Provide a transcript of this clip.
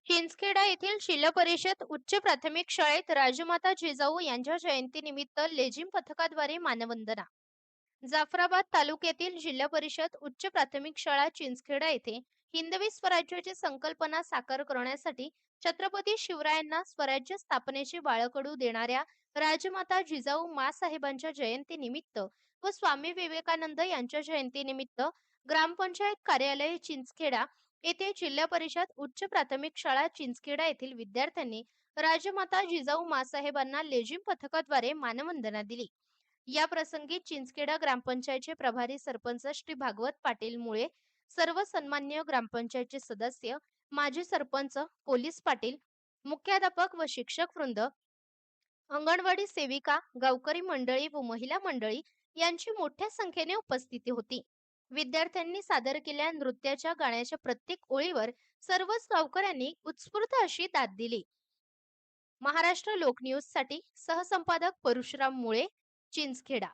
चिंचखेडा येथील जिल्हा परिषद उच्च प्राथमिक शाळेत राजमाता जिजाऊ यांच्या जयंतीनिमित्त लेझिम पथकाद्वारे मानवंदना. जाफराबाद तालुक्यातील जिल्हा परिषद उच्च प्राथमिक शाळा चिंचखेडा येथे हिंदवी स्वराज्याची संकल्पना साकार करण्यासाठी छत्रपती शिवरायांना स्वराज्य स्थापनेची बाळकडू देणाऱ्या राजमाता जिजाऊ मासाहेबांच्या जयंतीनिमित्त व स्वामी विवेकानंद यांच्या जयंतीनिमित्त ग्रामपंचायत कार्यालय चिंचखेडा येथे जिल्हा परिषद उच्च प्राथमिक शाळा चिंचखेडा येथील विद्यार्थ्यांनी राजमाता जिजाऊ मासाहेबांना लेझिम पथकाद्वारे मानवंदना दिली. या प्रसंगी चिंचखेडा ग्रामपंचायतचे प्रभारी सरपंच श्री भागवत पाटील मुळे, सर्व सन्माननीय ग्रामपंचायतचे सदस्य, माजी सरपंच, पोलीस पाटील, मुख्याध्यापक व शिक्षक वृंद, अंगणवाडी सेविका, गावकरी मंडळी व महिला मंडळी यांची मोठ्या संख्येने उपस्थिती होती. विद्यार्थ्यांनी सादर केलेल्या नृत्याच्या गाण्याच्या प्रत्येक ओळीवर सर्वच गावकऱ्यांनी उत्स्फूर्त अशी दाद दिली. महाराष्ट्र लोक न्यूज साठी सहसंपादक परशुराम मुळे, चिंचखेडा.